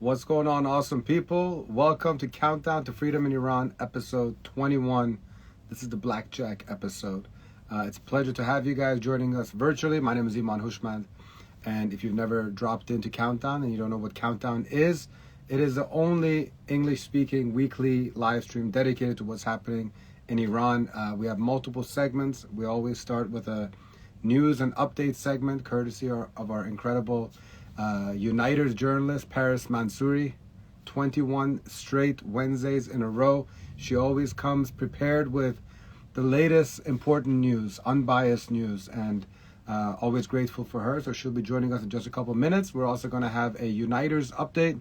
What's going on, awesome people? Welcome to Countdown to Freedom in Iran, episode 21. This is the Blackjack episode. It's a pleasure to have you guys joining us virtually. My name is Iman, and if you've never dropped into Countdown and you don't know what Countdown is, it is the only English-speaking weekly live stream dedicated to what's happening in Iran. We have multiple segments. We always start with a news and update segment, courtesy of our incredible Uniters journalist, Paris Mansouri. 21 straight Wednesdays in a row. She always comes prepared with the latest important news, unbiased news, and always grateful for her. So she'll be joining us in just a couple minutes. We're also going to have a Uniters update,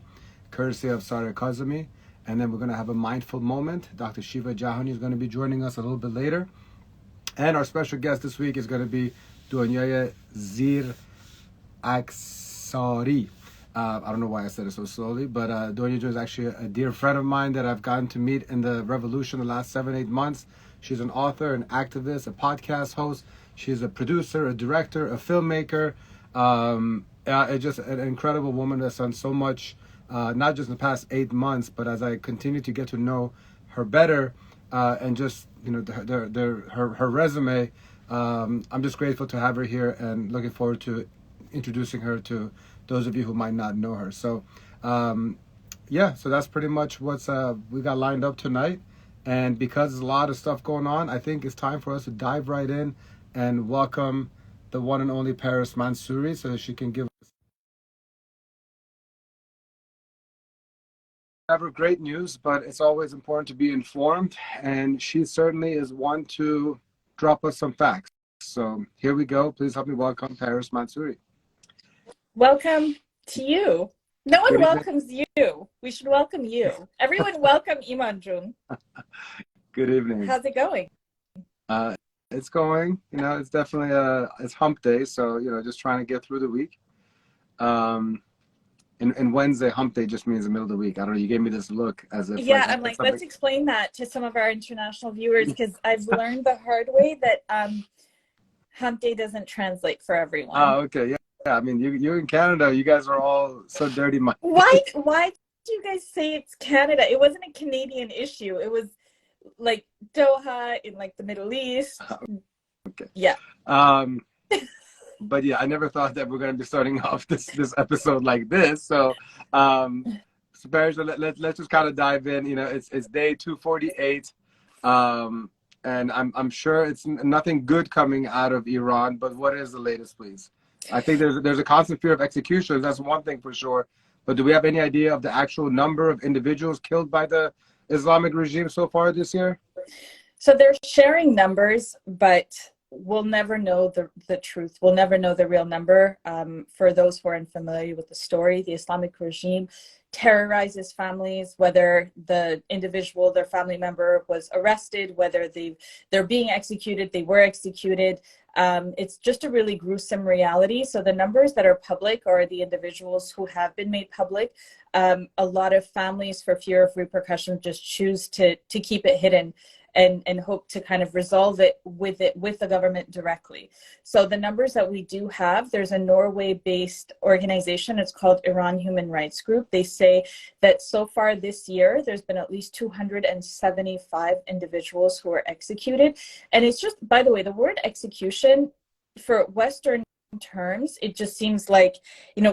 courtesy of Sareh Kazemi. And then we're going to have a mindful moment. Dr. Shiva Jahani is going to be joining us a little bit later. And our special guest this week is going to be Donya Ziraksari. I don't know why I said it so slowly, but Donya is actually a dear friend of mine that I've gotten to meet in the revolution the last 7-8 months. She's an author, an activist, a podcast host. She's a producer, a director, a filmmaker. It's just an incredible woman that's done so much, not just in the past 8 months, but as I continue to get to know her better, and just her resume, I'm just grateful to have her here and looking forward to introducing her to those of you who might not know her. So so that's pretty much what's we got lined up tonight. And because there's a lot of stuff going on, I think it's time for us to dive right in and welcome the one and only Paris Mansouri so that she can give us never great news, but it's always important to be informed, and she certainly is one to drop us some facts. So here we go. Please help me welcome Paris Mansouri. Welcome to you. No one welcomes you. We should welcome you. Everyone welcome Iman Jun. Good evening. How's it going? It's going. It's definitely it's hump day, so just trying to get through the week. And Wednesday hump day just means the middle of the week. I don't know. You gave me this look as if I'm like, let's explain that to some of our international viewers, because I've learned the hard way that hump day doesn't translate for everyone. Oh, okay, yeah. I mean, you in Canada, you guys are all so dirty. Why do you guys say it's Canada? It wasn't a Canadian issue. It was like Doha in like the Middle East. Okay. Yeah. But yeah, I never thought that we're going to be starting off this episode like this. So, Paris, let's just kind of dive in. It's day 248, and I'm sure it's nothing good coming out of Iran. But what is the latest, please? I think there's a constant fear of executions. That's one thing for sure. But do we have any idea of the actual number of individuals killed by the Islamic regime so far this year? So they're sharing numbers, but we'll never know the truth. We'll never know the real number. For those who are unfamiliar with the story, the Islamic regime terrorizes families, whether the individual, their family member was arrested, whether they're being executed, they were executed. It's just a really gruesome reality. So the numbers that are public are the individuals who have been made public. A lot of families, for fear of repercussions, just choose to keep it hidden and hope to kind of resolve it with the government directly. So the numbers that we do have, there's a Norway-based organization. It's called Iran Human Rights Group. They say that so far this year, there's been at least 275 individuals who are executed. And it's just, by the way, the word execution for Western terms, it just seems like,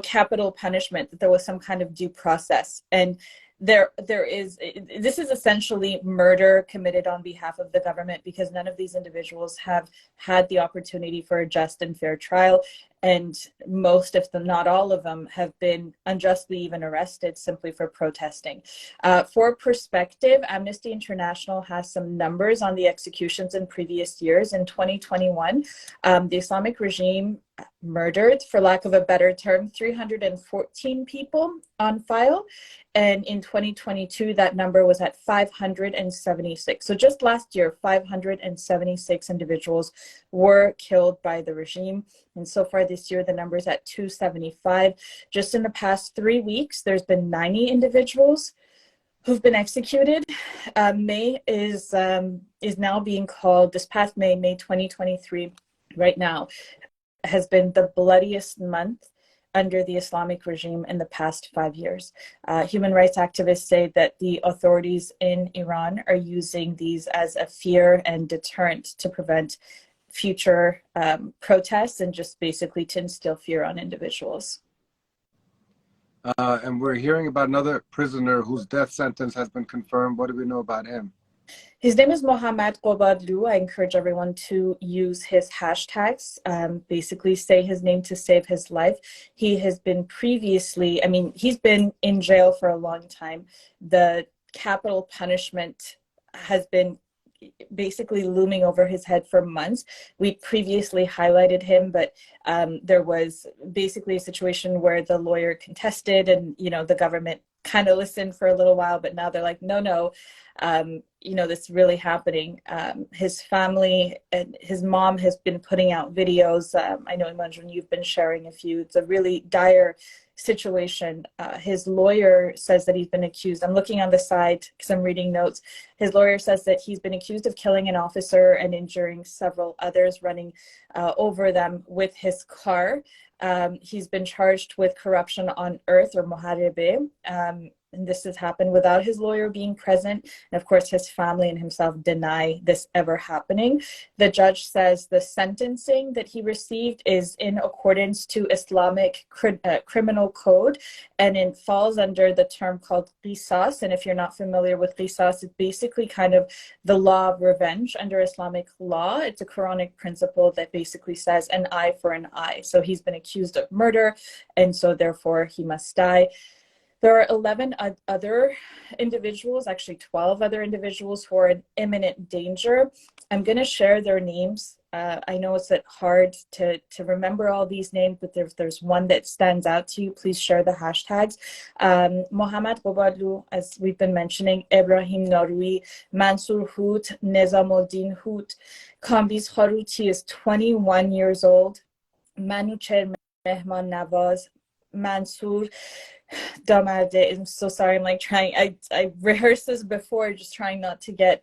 capital punishment, that there was some kind of due process. And this is essentially murder committed on behalf of the government, because none of these individuals have had the opportunity for a just and fair trial, and most of them, not all of them, have been unjustly even arrested simply for protesting. For perspective, Amnesty International has some numbers on the executions in previous years. In 2021, the Islamic regime murdered, for lack of a better term, 314 people on file. And in 2022, that number was at 576. So just last year, 576 individuals were killed by the regime. And so far this year, the number is at 275. Just in the past 3 weeks, there's been 90 individuals who've been executed. May is now being called, this past May 2023, right now, has been the bloodiest month under the Islamic regime in the past 5 years. Human rights activists say that the authorities in Iran are using these as a fear and deterrent to prevent future protests and just basically to instill fear on individuals. And we're hearing about another prisoner whose death sentence has been confirmed. What do we know about him? His name is Mohammad Ghobadloo. I encourage everyone to use his hashtags, basically say his name to save his life. He has been previously, he's been in jail for a long time. The capital punishment has been basically looming over his head for months. We previously highlighted him, but there was basically a situation where the lawyer contested and, the government kind of listened for a little while, but now they're like, no, this is really happening. His family and his mom has been putting out videos. I know, Iman, you've been sharing a few. It's a really dire situation. His lawyer says that he's been accused. I'm looking on the side because I'm reading notes. His lawyer says that he's been accused of killing an officer and injuring several others, running over them with his car. He's been charged with corruption on earth, or muharebe. And this has happened without his lawyer being present. And of course, his family and himself deny this ever happening. The judge says the sentencing that he received is in accordance to Islamic criminal code, and it falls under the term called qisas. And if you're not familiar with qisas, it's basically kind of the law of revenge under Islamic law. It's a Quranic principle that basically says an eye for an eye. So he's been accused of murder, and so therefore he must die. There are 11 other individuals, actually 12 other individuals who are in imminent danger. I'm going to share their names. I know it's hard to remember all these names, but if there's one that stands out to you, please share the hashtags. Mohammad Ghobadloo, as we've been mentioning, Ibrahim Naroui, Mansour Hoot, Nizamuddin Hoot, Kambiz Kharouti is 21 years old, Manucher Mehman Nawaz, Mansour Damarde. I'm so sorry. I'm like trying. I rehearsed this before, just trying not to get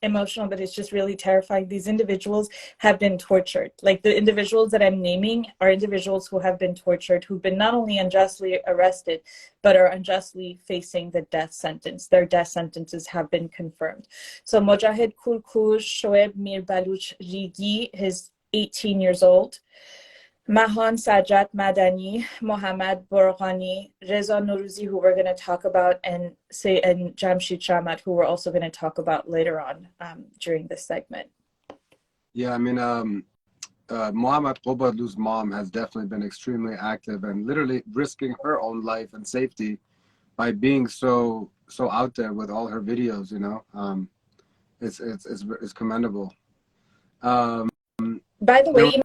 emotional, but it's just really terrifying. These individuals have been tortured. Like, the individuals that I'm naming are individuals who have been tortured, who've been not only unjustly arrested, but are unjustly facing the death sentence. Their death sentences have been confirmed. So Mojahid Kurkur Shoaib Mir Baluch Rigi, he's 18 years old. Mahan Sajjad Madani, Mohammad Borghani, Reza Nourouzi, who we're going to talk about, and Jamshid Sharmand, who we're also going to talk about later on during this segment. Yeah, Mohammad Ghobadloo's mom has definitely been extremely active and literally risking her own life and safety by being so out there with all her videos. It's commendable. By the way,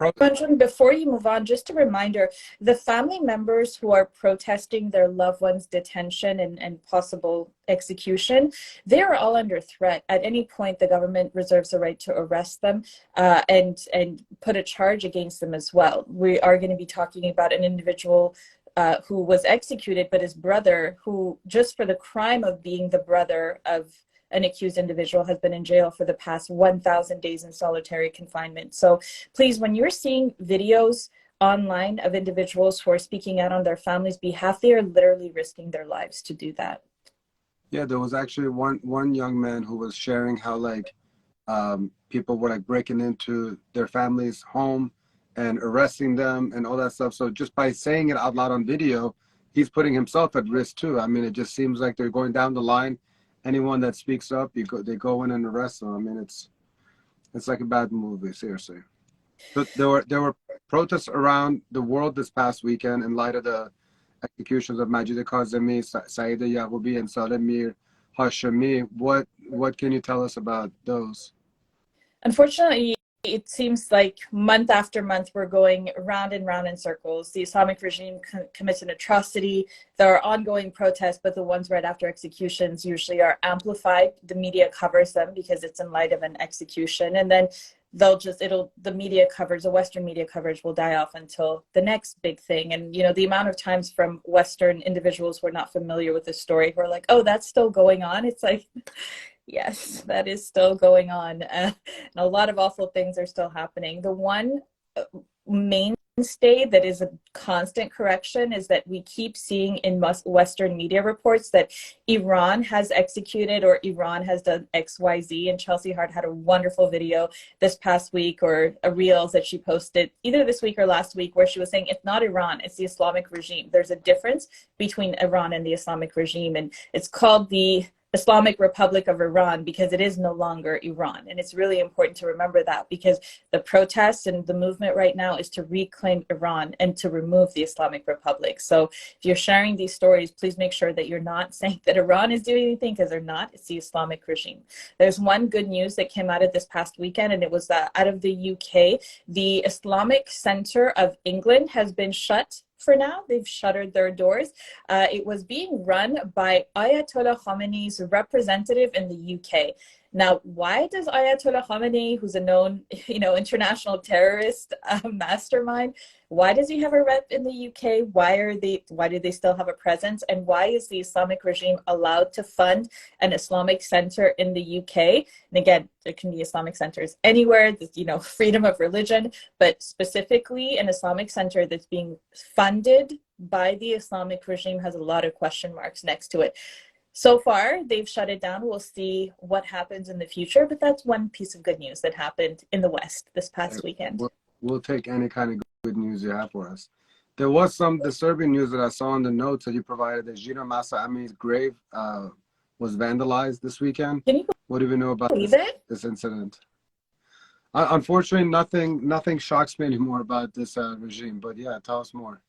before you move on, just a reminder, the family members who are protesting their loved ones' detention and possible execution, they are all under threat. At any point, the government reserves the right to arrest them and put a charge against them as well. We are going to be talking about an individual who was executed, but his brother, who just for the crime of being the brother of an accused individual, has been in jail for the past 1,000 days in solitary confinement. So please, when you're seeing videos online of individuals who are speaking out on their family's behalf, they are literally risking their lives to do that. Yeah, there was actually one young man who was sharing how people were breaking into their family's home and arresting them and all that stuff. So just by saying it out loud on video, he's putting himself at risk too. It just seems like they're going down the line. Anyone that speaks up, they go in and arrest them. It's like a bad movie, seriously. But there were protests around the world this past weekend in light of the executions of Navid Afkari, Saeed Yagoubi, and Saleh Mir Hashemi. What can you tell us about those? Unfortunately, it seems like month after month we're going round and round in circles. The Islamic regime commits an atrocity. There are ongoing protests, but the ones right after executions usually are amplified. The media covers them because it's in light of an execution, and then the media coverage, the Western media coverage, will die off until the next big thing. And the amount of times from Western individuals who are not familiar with the story who are like, "Oh, that's still going on." It's like, yes, that is still going on. And a lot of awful things are still happening. The one main mainstay that is a constant correction is that we keep seeing in Western media reports that Iran has executed or Iran has done XYZ. And Chelsea Hart had a wonderful video this past week, or a reels that she posted either this week or last week, where she was saying it's not Iran, it's the Islamic regime. There's a difference between Iran and the Islamic regime, and it's called the Islamic Republic of Iran because it is no longer Iran. And it's really important to remember that, because the protests and the movement right now is to reclaim Iran and to remove the Islamic Republic. So if you're sharing these stories, please make sure that you're not saying that Iran is doing anything, because they're not. It's the Islamic regime. There's one good news that came out of this past weekend, and it was out of the UK. The Islamic Center of England has been shut for now. They've shuttered their doors. It was being run by Ayatollah Khamenei's representative in the UK. Now, why does Ayatollah Khamenei, who's a known, international terrorist mastermind, why does he have a rep in the UK? Why do they still have a presence? And why is the Islamic regime allowed to fund an Islamic center in the UK? And again, there can be Islamic centers anywhere, freedom of religion, but specifically an Islamic center that's being funded by the Islamic regime has a lot of question marks next to it. So far, they've shut it down. We'll see what happens in the future, but that's one piece of good news that happened in the West this past weekend. We'll take any kind of good news you have for us. There was some disturbing news that I saw in the notes that you provided that Jina Mahsa Amini's grave was vandalized this weekend. What do we know about this incident? Unfortunately, nothing shocks me anymore about this regime, but yeah, tell us more.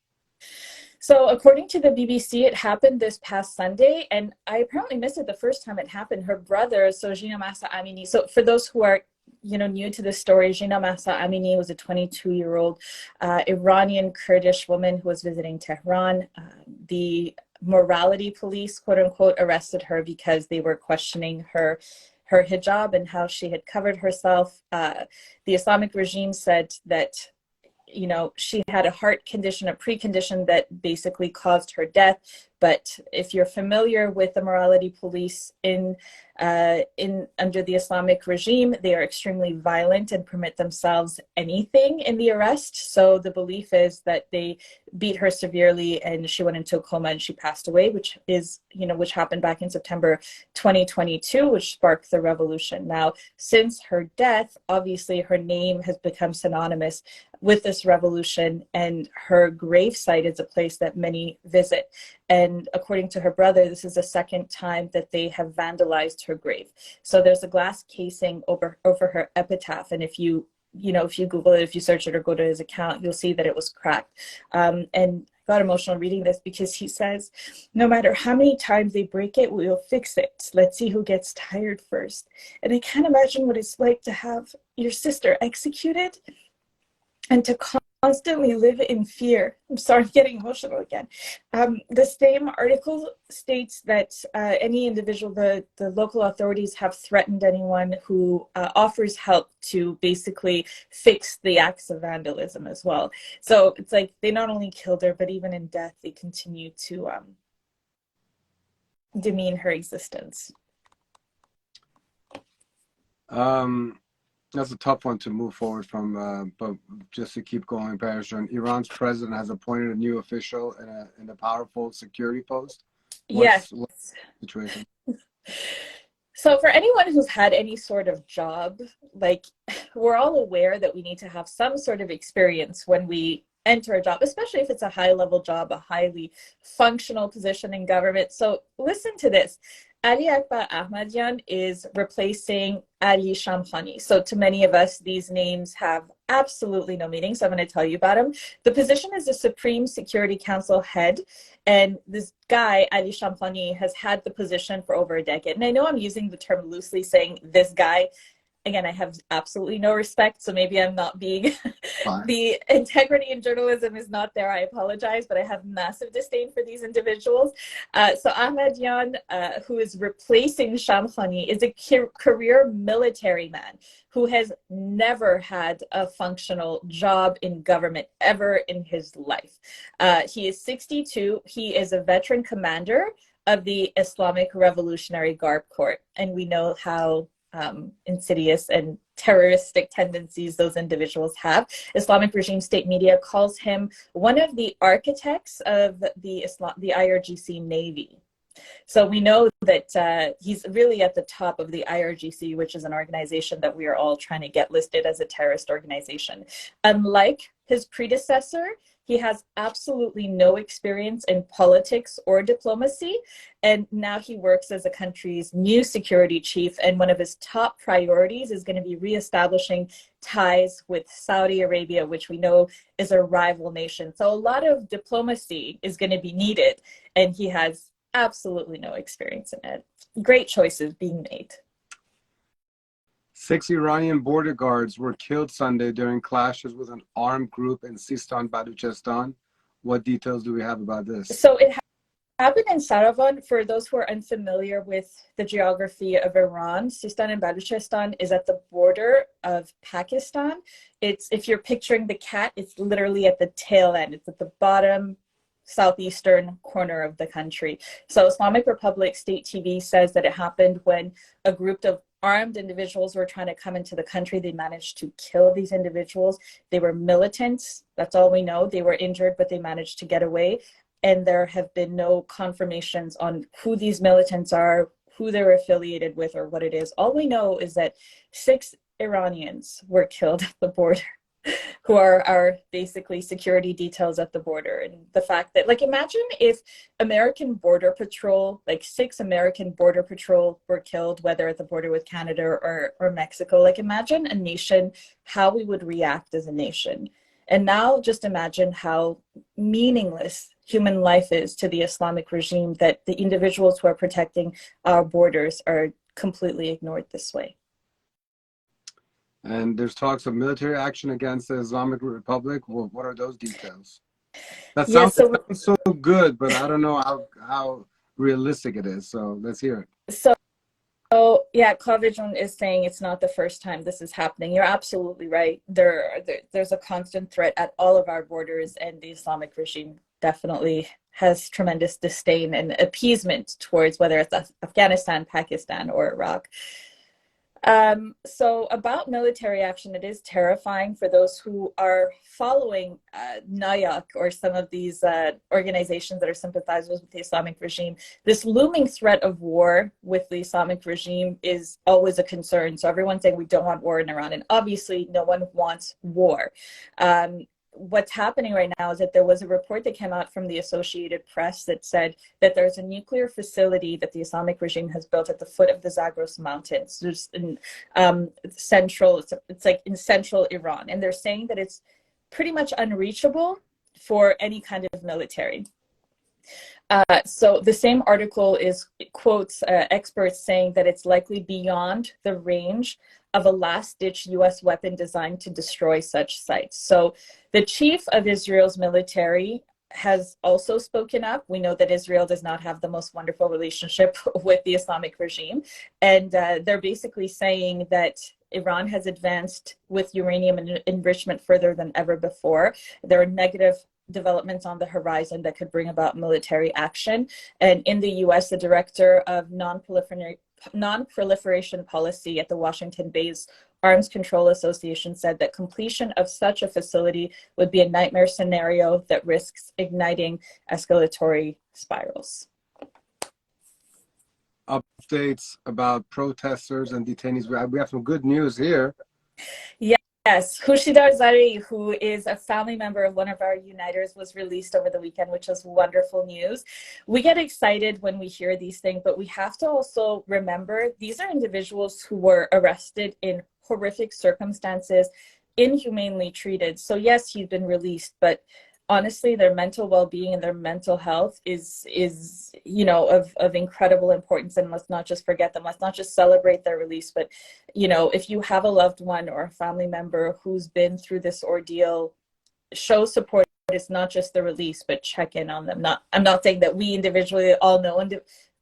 So according to the BBC, it happened this past Sunday, and I apparently missed it the first time it happened. Her brother, so Jina Mahsa Amini, so for those who are new to this story, Jina Mahsa Amini was a 22-year-old Iranian Kurdish woman who was visiting Tehran. The morality police, quote unquote, arrested her because they were questioning her hijab and how she had covered herself. The Islamic regime said that she had a heart condition, a precondition that basically caused her death. But if you're familiar with the morality police under the Islamic regime, they are extremely violent and permit themselves anything in the arrest. So the belief is that they beat her severely and she went into a coma and she passed away, which happened back in September 2022, which sparked the revolution. Now, since her death, obviously her name has become synonymous with this revolution, and her gravesite is a place that many visit. And according to her brother, this is the second time that they have vandalized her grave. So there's a glass casing over her epitaph, and if you Google it, if you search it or go to his account, you'll see that it was cracked. And I got emotional reading this because he says, no matter how many times they break it, we'll fix it. Let's see who gets tired first. And I can't imagine what it's like to have your sister executed and to constantly live in fear. I'm sorry, I'm getting emotional again. The same article states that any individual, the local authorities have threatened anyone who offers help to basically fix the acts of vandalism as well. So it's like they not only killed her, but even in death, they continue to demean her existence. That's a tough one to move forward from, but just to keep going, Persian, Iran's president has appointed a new official in a powerful security post. What's the situation? So for anyone who's had any sort of job, we're all aware that we need to have some sort of experience when we enter a job, especially if it's a high-level job, a highly functional position in government. So listen to this. Ali Akbar Ahmadian is replacing Ali Shamkhani. So to many of us, these names have absolutely no meaning. So I'm going to tell you about him. The position is the Supreme Security Council head. And this guy, Ali Shamkhani, has had the position for over a decade. And I know I'm using the term loosely, saying this guy. Again, I have absolutely no respect, so maybe I'm not being, the integrity in journalism is not there, I apologize, but I have massive disdain for these individuals. So Ahmadian, who is replacing Shamkhani, is a career military man who has never had a functional job in government ever in his life. He is 62, he is a veteran commander of the Islamic Revolutionary Guard Corps, and we know how insidious and terroristic tendencies those individuals have. Islamic regime state media calls him one of the architects of the IRGC Navy. So we know that he's really at the top of the IRGC, which is an organization that we are all trying to get listed as a terrorist organization. Unlike his predecessor, he has absolutely no experience in politics or diplomacy, and now he works as the country's new security chief, and one of his top priorities is going to be reestablishing ties with Saudi Arabia, which we know is a rival nation. So a lot of diplomacy is going to be needed, and he has absolutely no experience in it. Great choices being made. 6 Iranian border guards were killed Sunday during clashes with an armed group in Sistan, Baluchistan. What details do we have about this? So it happened in Saravon. For those who are unfamiliar with the geography of Iran, Sistan and Baluchistan is at the border of Pakistan. If you're picturing the cat, it's literally at the tail end. It's at the bottom southeastern corner of the country. So Islamic Republic State TV says that it happened when a group of armed individuals were trying to come into the country. They managed to kill these individuals. They were militants. That's all we know. They were injured, but they managed to get away. And there have been no confirmations on who these militants are, who they're affiliated with, or what it is. All we know is that 6 Iranians were killed at the border, who are basically security details at the border. And the fact that, like, imagine if American Border Patrol, like 6 American Border Patrol were killed, whether at the border with Canada or Mexico. Like, imagine a nation, how we would react as a nation. And now just imagine how meaningless human life is to the Islamic regime, that the individuals who are protecting our borders are completely ignored this way. And there's talks of military action against the Islamic Republic. Well, what are those details? That sounds, sounds so good, but I don't know how realistic it is. So let's hear it. So yeah, Kavijun is saying it's not the first time this is happening. You're absolutely right. There's a constant threat at all of our borders, and the Islamic regime definitely has tremendous disdain and appeasement towards whether it's Afghanistan, Pakistan, or Iraq. So about military action, it is terrifying for those who are following NAYAK or some of these organizations that are sympathizers with the Islamic regime. This looming threat of war with the Islamic regime is always a concern. So everyone's saying we don't want war in Iran, and obviously no one wants war. What's happening right now is that there was a report that came out from the Associated Press that said that there's a nuclear facility that the Islamic regime has built at the foot of the Zagros Mountains. There's in central, it's like in central Iran, and they're saying that it's pretty much unreachable for any kind of military. So the same article quotes experts saying that it's likely beyond the range of a last-ditch U.S. weapon designed to destroy such sites. So the chief of Israel's military has also spoken up. We know that Israel does not have the most wonderful relationship with the Islamic regime. And they're basically saying that Iran has advanced with uranium enrichment further than ever before. There are negative developments on the horizon that could bring about military action. And in the US, the director of non-proliferation policy at the Washington-based Arms Control Association said that completion of such a facility would be a nightmare scenario that risks igniting escalatory spirals. Updates about protesters and detainees. We have some good news here. Yes, Hoorshidar Zari, who is a family member of one of our uniters, was released over the weekend, which was wonderful news. We get excited when we hear these things, but we have to also remember these are individuals who were arrested in horrific circumstances, inhumanely treated. So yes, he's been released, but honestly, their mental well-being and their mental health is of incredible importance. And let's not just forget them. Let's not just celebrate their release, but if you have a loved one or a family member who's been through this ordeal, show support. It's not just the release, but check in on them. I'm not saying that we individually all know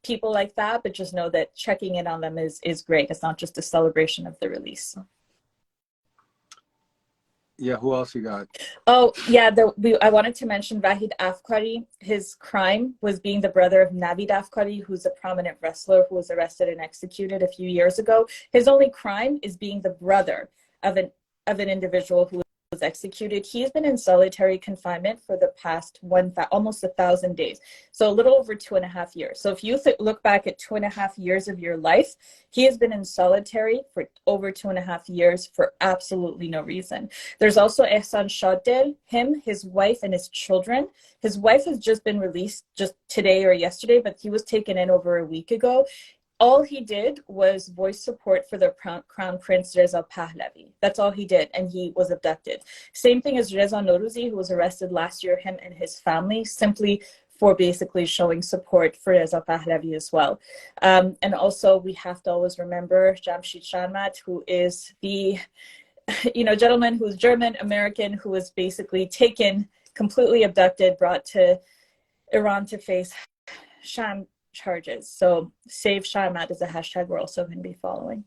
people like that, but just know that checking in on them is great. It's not just a celebration of the release. Yeah, who else you got? Oh, yeah, I wanted to mention Navid Afkari. His crime was being the brother of Navid Afkari, who's a prominent wrestler who was arrested and executed a few years ago. His only crime is being the brother of an individual who was executed. He's been in solitary confinement for the past almost 1,000 days, so a little over 2.5 years. So if you look back at 2.5 years of your life, he has been in solitary for over 2.5 years for absolutely no reason. There's also Ehsan Shadel, him, his wife, and his children. His wife has just been released just today or yesterday, but he was taken in over a week ago. All he did was voice support for the Crown Prince Reza Pahlavi. That's all he did, and he was abducted. Same thing as Reza Norouzi, who was arrested last year, him and his family, simply for basically showing support for Reza Pahlavi as well. And also, we have to always remember Jamshid Sharmand, who is the gentleman who's German American, who was basically taken, completely abducted, brought to Iran to face sham charges. So save Sharmad is a hashtag we're also going to be following.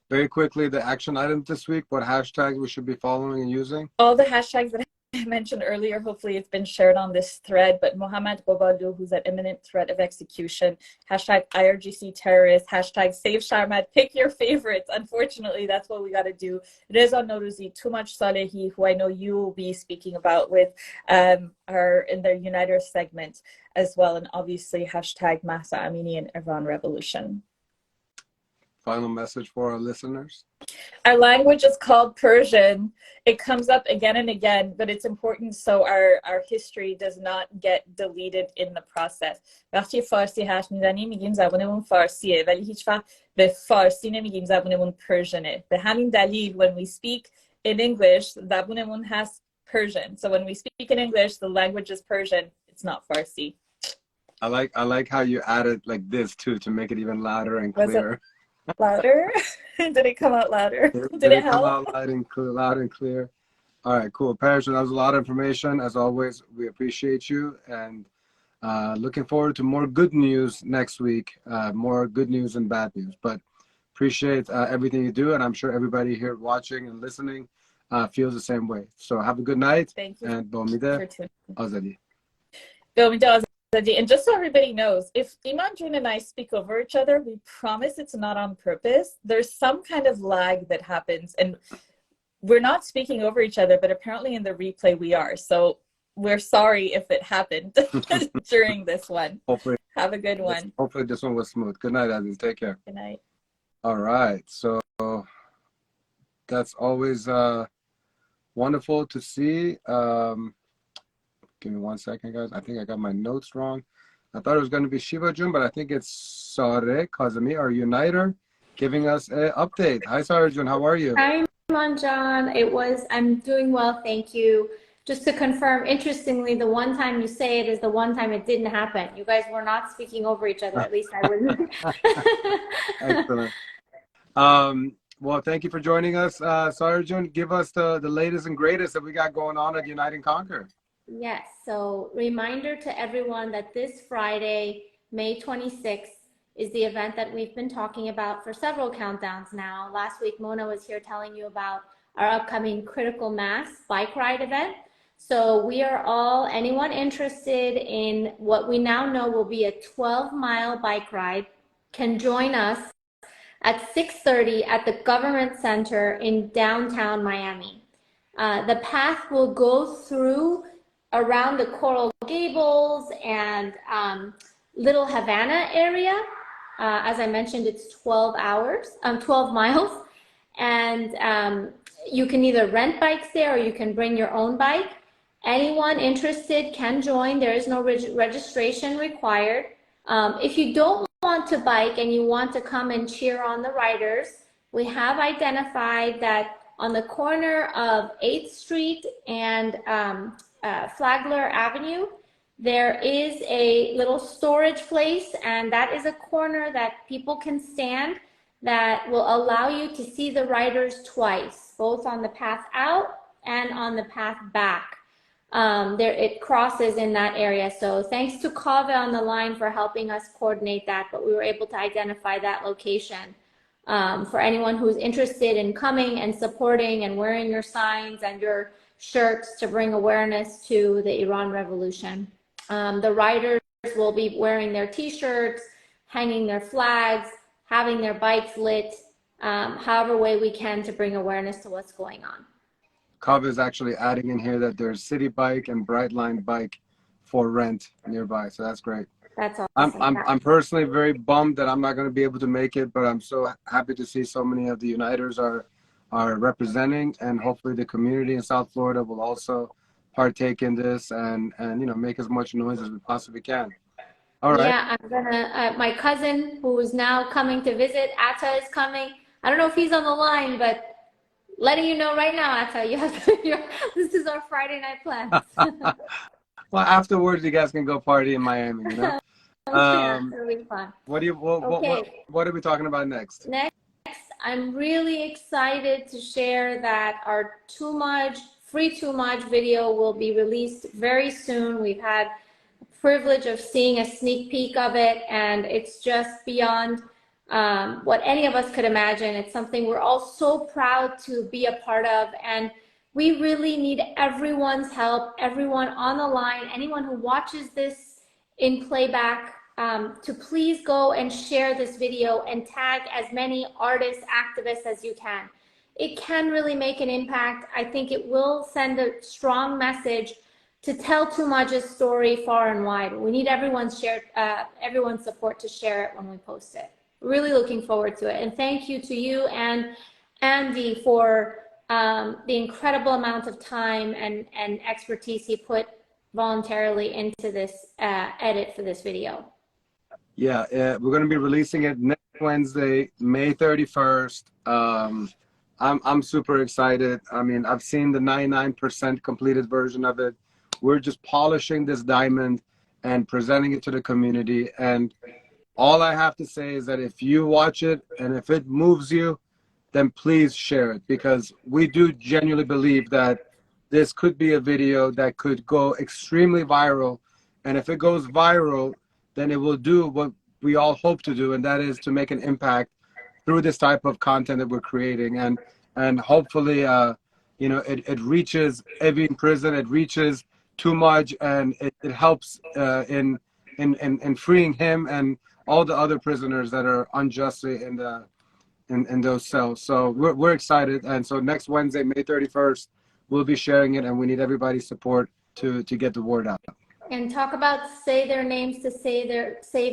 Very quickly, the action items this week, what hashtags we should be following and using? All the hashtags that I mentioned earlier, hopefully it's been shared on this thread, but Mohammad Ghobadloo, who's at imminent threat of execution, hashtag IRGC terrorist, hashtag save Sharmad, pick your favorites. Unfortunately, that's what we got to do. Reza Norouzi, Toomaj Salehi, who I know you will be speaking about with our in their Uniter segment as well, and obviously hashtag Mahsa Amini and Iran Revolution. Final message for our listeners. Our language is called Persian. It comes up again and again, but it's important so our history does not get deleted in the process. وقتی فارسی حرف میزنیم میگیم زبانمون فارسیه، ولی هیچ وقت به فارسی نمیگیم زبانمون پرژنه. به همین دلیل when we speak in English, زبانمون هست Persian. So when we speak in English, the language is Persian. It's not Farsi. I like how you added like this too to make it even louder and clearer. Louder? Did it come out louder? Did it help? Come out loud and clear. All right, cool. Persian, that was a lot of information. As always, we appreciate you, and looking forward to more good news next week. More good news and bad news, but appreciate everything you do, and I'm sure everybody here watching and listening feels the same way. So have a good night. Thank you. And Bomide Azadi. Bomide Azadi. And just so everybody knows, if Iman, June, and I speak over each other, we promise it's not on purpose. There's some kind of lag that happens, and we're not speaking over each other, but apparently in the replay we are. So we're sorry if it happened during this one. Hopefully, have a good one. Hopefully this one was smooth. Good night, Aziz. Take care. Good night. All right. So that's always wonderful to see. Give me 1 second, guys. I think I got my notes wrong. I thought it was going to be Shiva Jahani, but I think it's Sareh Kazemi, our uniter, giving us an update. Hi, Sareh Jahani. How are you? Hi, John. I'm doing well, thank you. Just to confirm, interestingly, the one time you say it is the one time it didn't happen. You guys were not speaking over each other, at least I wasn't. Excellent. Well, thank you for joining us. Sareh Jahani, give us the latest and greatest that we got going on at Unite and Conquer. Yes, so reminder to everyone that this Friday, May 26th, is the event that we've been talking about for several countdowns now. Last week, Mona was here telling you about our upcoming critical mass bike ride event. So we are all, anyone interested in what we now know will be a 12-mile bike ride can join us at 6:30 at the Government Center in downtown Miami. The path will go through around the Coral Gables and Little Havana area. As I mentioned, it's 12 miles. And you can either rent bikes there or you can bring your own bike. Anyone interested can join. There is no registration required. If you don't want to bike and you want to come and cheer on the riders, we have identified that on the corner of 8th Street and Flagler Avenue, there is a little storage place, and that is a corner that people can stand that will allow you to see the riders twice, both on the path out and on the path back. It crosses in that area. So thanks to Kaveh on the line for helping us coordinate that, but we were able to identify that location. for anyone who's interested in coming and supporting and wearing your signs and your shirts to bring awareness to the Iran Revolution. The riders will be wearing their t-shirts, hanging their flags, having their bikes lit, however way we can to bring awareness to what's going on. Kaveh is actually adding in here that there's City Bike and Brightline Bike for rent nearby, so that's great. That's awesome. I'm personally very bummed that I'm not going to be able to make it, but I'm so happy to see so many of the Uniters are representing, and hopefully the community in South Florida will also partake in this and you know, make as much noise as we possibly can. All right. Yeah, I'm gonna. My cousin, who is now coming to visit, Atta, is coming. I don't know if he's on the line, but letting you know right now, Atta, you have to, this is our Friday night plans. Well, afterwards, you guys can go party in Miami, you know? It'll be fun. What are we talking about next? Next, I'm really excited to share that our Toomaj, free Toomaj video will be released very soon. We've had the privilege of seeing a sneak peek of it, and it's just beyond what any of us could imagine. It's something we're all so proud to be a part of, and we really need everyone's help, everyone on the line, anyone who watches this in playback, to please go and share this video and tag as many artists, activists as you can. It can really make an impact. I think it will send a strong message to tell Toomaj's story far and wide. We need everyone's support to share it when we post it. Really looking forward to it. And thank you to you and Andy for the incredible amount of time and expertise he put voluntarily into this edit for this video. Yeah, we're going to be releasing it next Wednesday, May 31st. I'm super excited. I mean, I've seen the 99% completed version of it. We're just polishing this diamond and presenting it to the community. And all I have to say is that if you watch it and if it moves you, then please share it, because we do genuinely believe that this could be a video that could go extremely viral. And if it goes viral, then it will do what we all hope to do, and that is to make an impact through this type of content that we're creating. And hopefully, you know, it reaches every prison, it reaches Toomaj, and it helps in freeing him and all the other prisoners that are unjustly in those cells. So we're excited. And so next Wednesday, May 31st, we'll be sharing it, and we need everybody's support to get the word out. And talk about say their names to save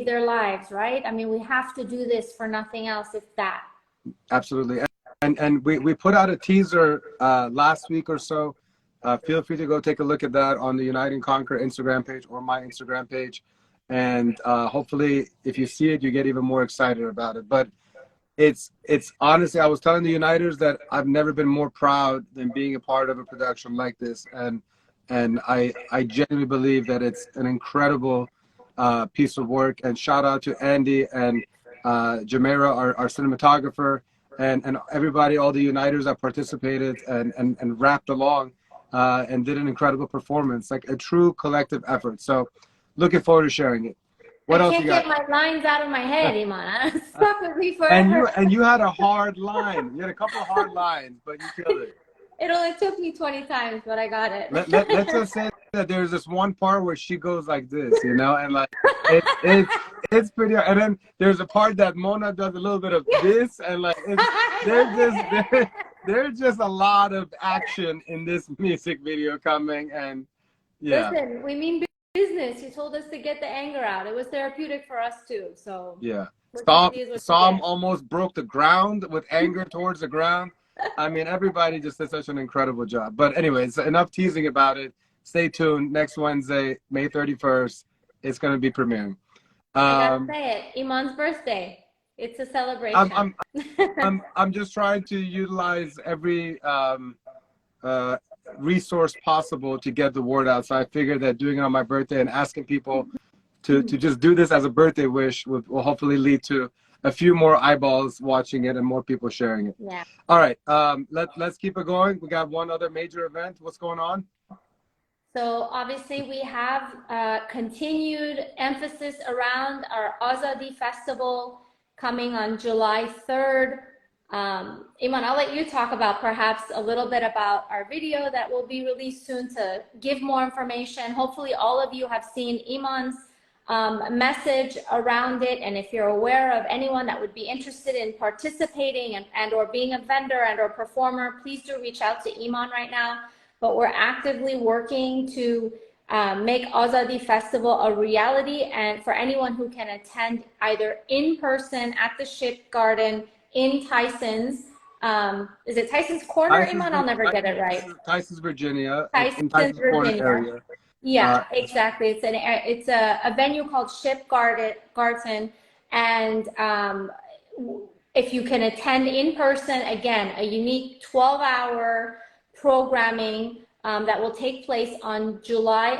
their lives, right? I mean, we have to do this for nothing else if that. Absolutely. And we put out a teaser last week or so. Feel free to go take a look at that on the Unite and Conquer Instagram page or my Instagram page. And hopefully, if you see it, you get even more excited about it. But it's honestly, I was telling the Uniters that I've never been more proud than being a part of a production like this. And I genuinely believe that it's an incredible piece of work. And shout out to Andy and Jamera, our cinematographer, and everybody, all the Uniters that participated and rapped along and did an incredible performance, like a true collective effort. So looking forward to sharing it. What else you got? I can't get my lines out of my head, Iman. It's stuck with me forever. And you had a hard line. You had a couple of hard lines, but you killed it. It only took me 20 times, but I got it. Let's just say that there's this one part where she goes like this, you know, and like it's pretty. And then there's a part that Mona does a little bit of this, and like there's just a lot of action in this music video coming. And yeah, listen, we mean business. You told us to get the anger out. It was therapeutic for us too. So yeah, Psalm almost broke the ground with anger towards the ground. I mean, everybody just did such an incredible job. But anyways, enough teasing about it. Stay tuned. Next Wednesday, May 31st, it's going to be premiering. I gotta say it. Iman's birthday. It's a celebration. I'm just trying to utilize every resource possible to get the word out. So I figured that doing it on my birthday and asking people to just do this as a birthday wish will hopefully lead to a few more eyeballs watching it and more people sharing it. Yeah. All right. Let's keep it going. We got one other major event. What's going on? So obviously we have continued emphasis around our Azadi Festival coming on July 3rd. Iman, I'll let you talk about perhaps a little bit about our video that will be released soon to give more information. Hopefully all of you have seen Iman's message around it, and if you're aware of anyone that would be interested in participating and or being a vendor and or performer, please do reach out to Iman right now. But we're actively working to make Azadi Festival a reality, and for anyone who can attend either in person at the Ship Garden in Tyson's, is it Tyson's Corner, Iman? I'll never get it right. Tyson's, Virginia. Tyson's, Tyson's Corner Virginia. area. Yeah, exactly. It's a venue called Ship Garden, and if you can attend in person, again, a unique 12-hour programming that will take place on July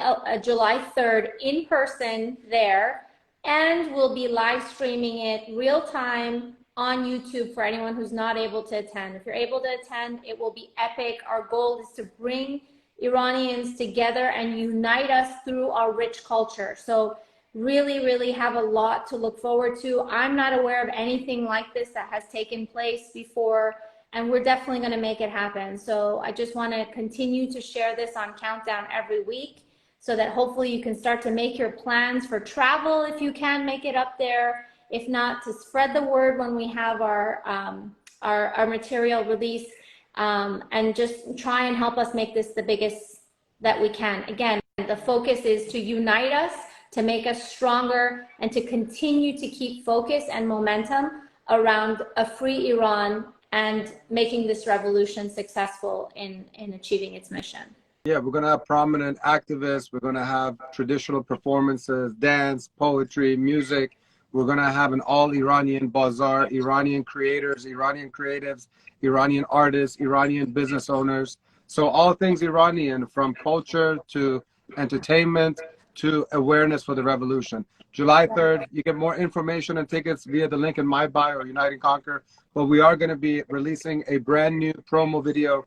3rd in person there, and we'll be live streaming it real time on YouTube for anyone who's not able to attend. If you're able to attend, it will be epic. Our goal is to bring Iranians together and unite us through our rich culture. So really, really have a lot to look forward to. I'm not aware of anything like this that has taken place before, and we're definitely going to make it happen. So I just want to continue to share this on Countdown every week so that hopefully you can start to make your plans for travel if you can make it up there. If not, to spread the word when we have our material released, and just try and help us make this the biggest that we can. Again, the focus is to unite us, to make us stronger, and to continue to keep focus and momentum around a free Iran and making this revolution successful in achieving its mission. Yeah, we're going to have prominent activists. We're going to have traditional performances, dance, poetry, music. We're going to have an all-Iranian bazaar, Iranian creators, Iranian creatives, Iranian artists, Iranian business owners. So all things Iranian, from culture to entertainment to awareness for the revolution. July 3rd, you get more information and tickets via the link in my bio or Unite and Conquer. But we are going to be releasing a brand new promo video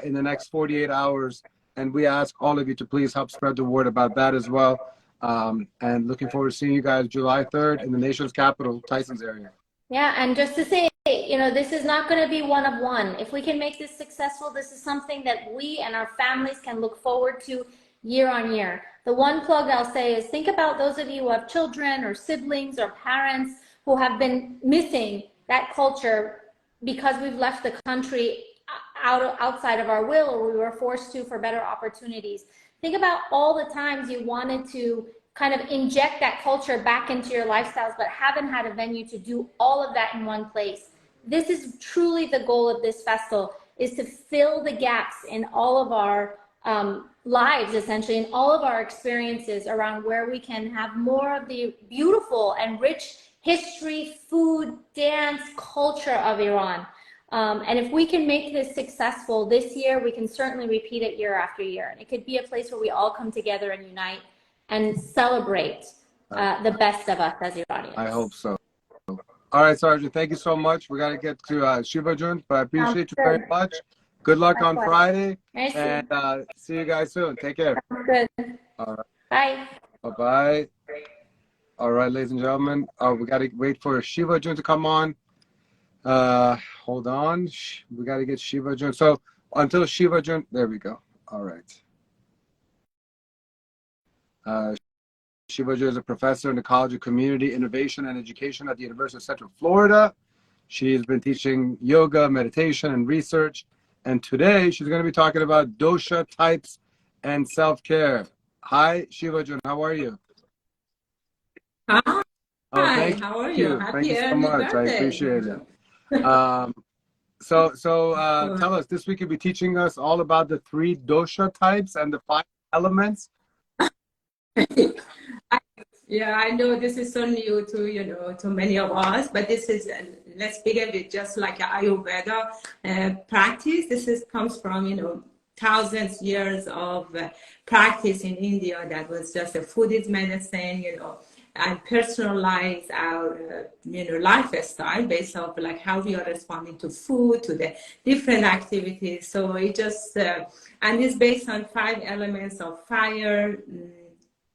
in the next 48 hours. And we ask all of you to please help spread the word about that as well. And looking forward to seeing you guys July 3rd in the nation's capital, Tyson's area. Yeah, and just to say, you know, this is not going to be one of one. If we can make this successful, this is something that we and our families can look forward to year on year. The one plug I'll say is think about those of you who have children or siblings or parents who have been missing that culture because we've left the country outside of our will, or we were forced to for better opportunities. Think about all the times you wanted to kind of inject that culture back into your lifestyles, but haven't had a venue to do all of that in one place. This is truly the goal of this festival, is to fill the gaps in all of our lives, essentially, in all of our experiences around where we can have more of the beautiful and rich history, food, dance, culture of Iran. And if we can make this successful this year, we can certainly repeat it year after year. And it could be a place where we all come together and unite and celebrate the best of us as Iranians. I hope so. All right, Sergeant, thank you so much. We got to get to Shiva Jahani, but I appreciate you very much. Good luck on Friday. And see you guys soon. Take care. Good. All right. Bye. Bye-bye. All right, ladies and gentlemen. We got to wait for Shiva Jahani to come on. Hold on. We got to get Shiva Jahani. So until Shiva Jahani, there we go. All right. Shiva Jahani is a professor in the College of Community Innovation and Education at the University of Central Florida. She has been teaching yoga, meditation, and research. And today she's going to be talking about dosha types and self-care. Hi, Shiva Jahani. How are you? Hi. Oh, How are you? Thank you so much. I appreciate it. So tell us, this week you'll be teaching us all about the 3 dosha types and the 5 elements. Yeah, I know this is so new to to many of us, but this is let's begin with just like Ayurveda practice. This comes from thousands years of practice in India that was just a food is medicine, and personalize our lifestyle based off like how we are responding to food, to the different activities. So it just and it's based on 5 elements of fire,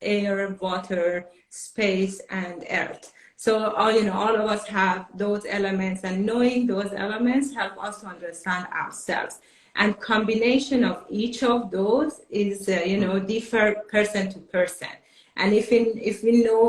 air, water, space, and earth. So all of us have those elements, and knowing those elements help us to understand ourselves. And combination of each of those is differ person to person. And if we know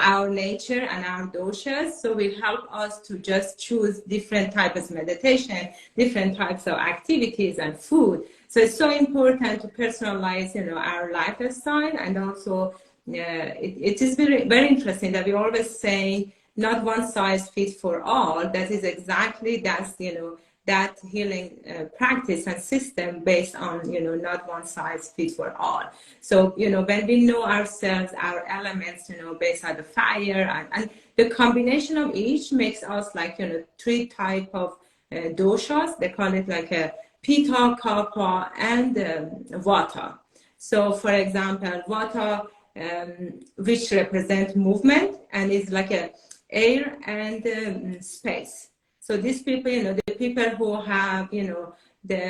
our nature and our doshas, so will help us to just choose different types of meditation, different types of activities and food. So it's so important to personalize our lifestyle. And also it is very, very interesting that we always say not one size fits for all. That is exactly that healing practice and system based on not one size fits for all. So when we know ourselves, our elements based on the fire, and the combination of each makes us like three type of doshas. They call it like a pitta, kapha, and vata. So for example, vata, which represent movement and is like a air and space. So these people, the people who have,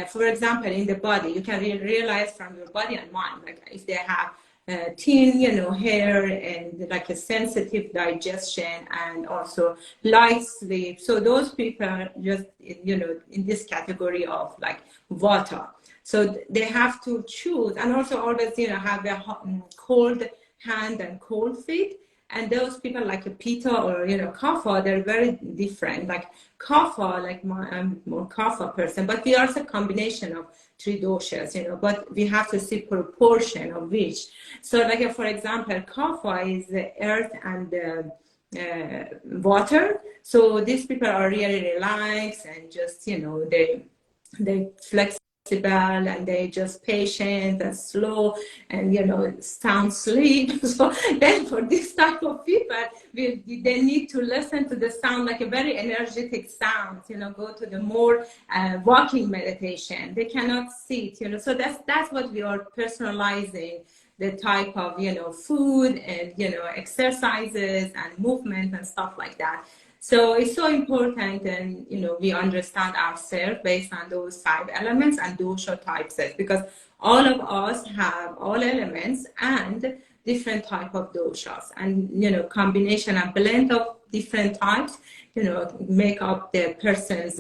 for example, in the body, you can realize from your body and mind, like if they have thin, hair and like a sensitive digestion and also light sleep. So those people are just, in this category of like vata. So they have to choose, and also always, have a cold hand and cold feet. And those people like a pitta or kapha, they're very different. Like kapha, like I'm more kapha person, but we are also a combination of three doshas, but we have to see proportion of which. So like for example, kapha is the earth and water. So these people are really relaxed and just they flex and they just patient and slow and sound sleep. So then for this type of people, they need to listen to the sound, like a very energetic sound, go to the more walking meditation. They cannot sit, so that's what we are personalizing, the type of food and exercises and movement and stuff like that. So it's so important, and we understand ourselves based on those 5 elements and dosha types, because all of us have all elements and different type of doshas, and combination and blend of different types make up the person's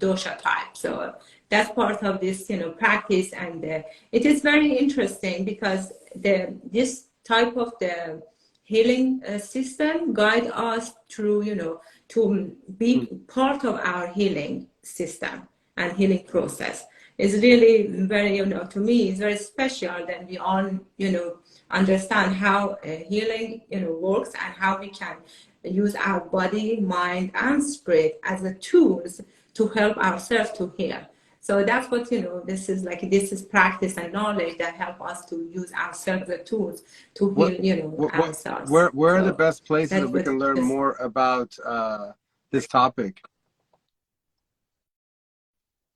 dosha type. So that's part of this practice, and it is very interesting because this type of the healing system guide us through, to be part of our healing system and healing process. It's really very, to me, it's very special that we all, understand how healing, works, and how we can use our body, mind, and spirit as the tools to help ourselves to heal. So that's what, this is practice and knowledge that help us to use ourselves as tools to heal, ourselves. Where are the best places that we can learn more about this topic?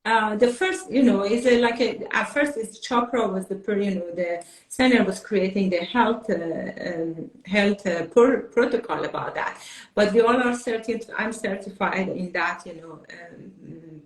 The first, is at first it's Chopra was the center was creating the health protocol about that. But we all are I'm certified in that,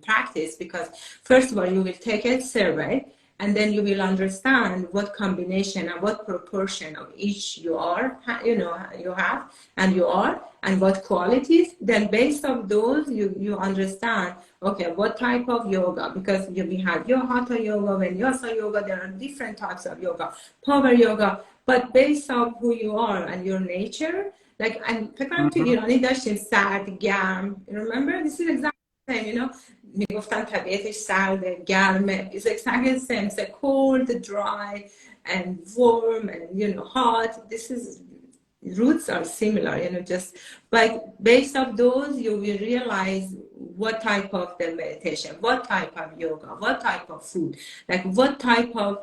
practice, because first of all, you will take a survey, and then you will understand what combination and what proportion of each you are, you have, and you are, and what qualities. Then based on those, you understand, okay, what type of yoga, because we have hatha yoga, vinyasa yoga, there are different types of yoga, power yoga, but based on who you are and your nature, like, and فکر کنم تو ایرانی داشتیم سرد گرم, remember, this is exactly the same, میگفتن طبیعتش سرد گرمه. It's exactly the same. It's cold, dry, and warm, and hot. This is roots are similar, just, but based on those, you will realize what type of the meditation, what type of yoga, what type of food, like what type of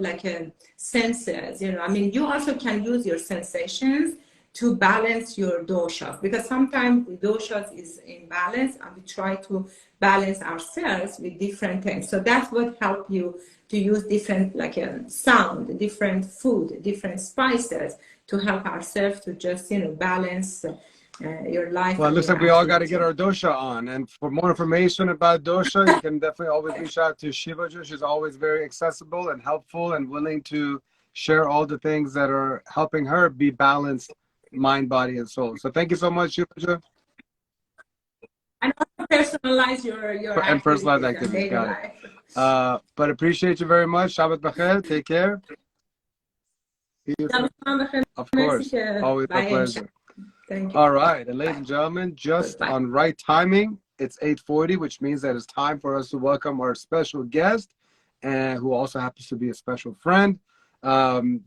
senses. I mean, you also can use your sensations to balance your doshas, because sometimes the doshas is imbalance, and we try to balance ourselves with different things. So that's what help you to use different sound, different food, different spices to help ourselves to just balance your life. Well, it looks like we all got to get our dosha on. And for more information about dosha, you can definitely always reach out to Shiva. She's always very accessible and helpful and willing to share all the things that are helping her be balanced mind, body, and soul. So thank you so much, Shiva. And also personalize your And personalized activities and activities, daily got it. life. But appreciate you very much. Shabbat Bakher. Take care. Of course. Always a pleasure. Thank you. All right. And ladies and gentlemen, just on right timing, it's 8:40, which means that it's time for us to welcome our special guest, and who also happens to be a special friend.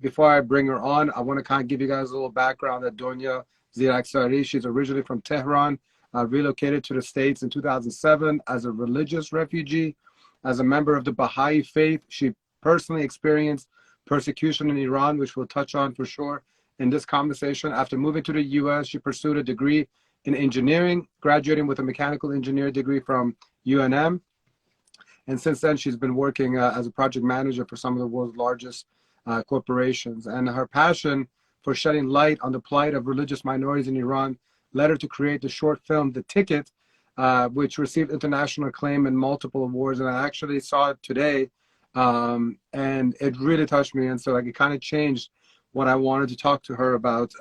Before I bring her on, I want to kind of give you guys a little background that Donya Ziraksari. She's originally from Tehran, relocated to the States in 2007 as a religious refugee. As a member of the Baha'i faith, she personally experienced persecution in Iran, which we'll touch on for sure in this conversation. After moving to the US, she pursued a degree in engineering, graduating with a mechanical engineer degree from UNM. And since then, she's been working as a project manager for some of the world's largest corporations. And her passion for shedding light on the plight of religious minorities in Iran led her to create the short film, The Ticket, which received international acclaim and multiple awards. And I actually saw it today, and it really touched me. And so like, it kind of changed what I wanted to talk to her about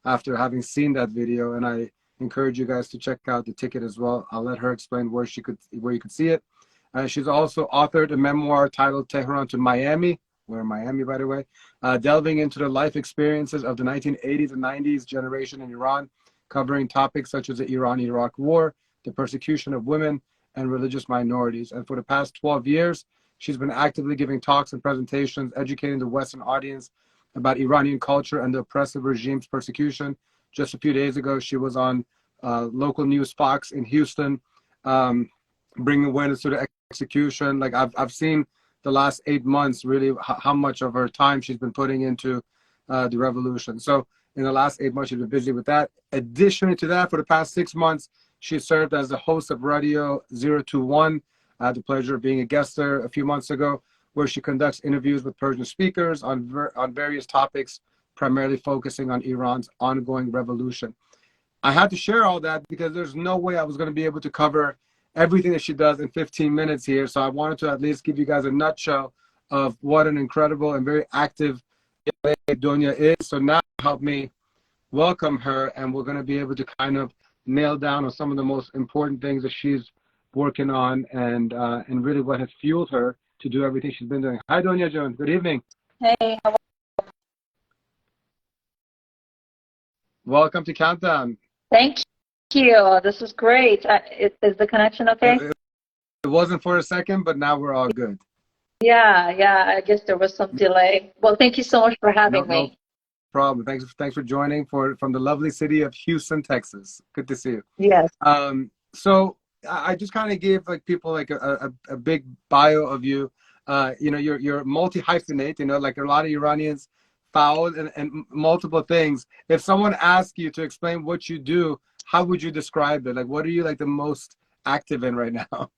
after having seen that video. And I encourage you guys to check out The Ticket as well. I'll let her explain where you could see it. She's also authored a memoir titled Tehran to Miami. We're in Miami, by the way, delving into the life experiences of the 1980s and 90s generation in Iran, covering topics such as the Iran-Iraq War, the persecution of women and religious minorities. And for the past 12 years, she's been actively giving talks and presentations, educating the Western audience about Iranian culture and the oppressive regime's persecution. Just a few days ago, she was on local news Fox in Houston, bringing awareness to the execution. Like I've seen the last 8 months, really how much of her time she's been putting into the revolution. So in the last 8 months, she's been busy with that. Additionally to that, for the past 6 months, she served as the host of Radio 021. I had the pleasure of being a guest there a few months ago, where she conducts interviews with Persian speakers on various topics, primarily focusing on Iran's ongoing revolution. I had to share all that because there's no way I was going to be able to cover everything that she does in 15 minutes here. So I wanted to at least give you guys a nutshell of what an incredible and very active Donya is. So now help me welcome her, and we're going to be able to kind of nail down on some of the most important things that she's working on, and really what has fueled her to do everything she's been doing. Hi, Donya Jones. Good evening. Hey, how are Welcome to Countdown. Thank you. This is great. Is the connection okay? It wasn't for a second, but now we're all good. Yeah. I guess there was some delay. Well, thank you so much for having me. No problem. Thanks for joining from the lovely city of Houston, Texas. Good to see you. Yes. So I just kind of gave like people like a big bio of you. You know, you're multi-hyphenate. You know, like a lot of Iranians fouled and multiple things. If someone asked you to explain what you do, how would you describe it? Like, what are you like the most active in right now?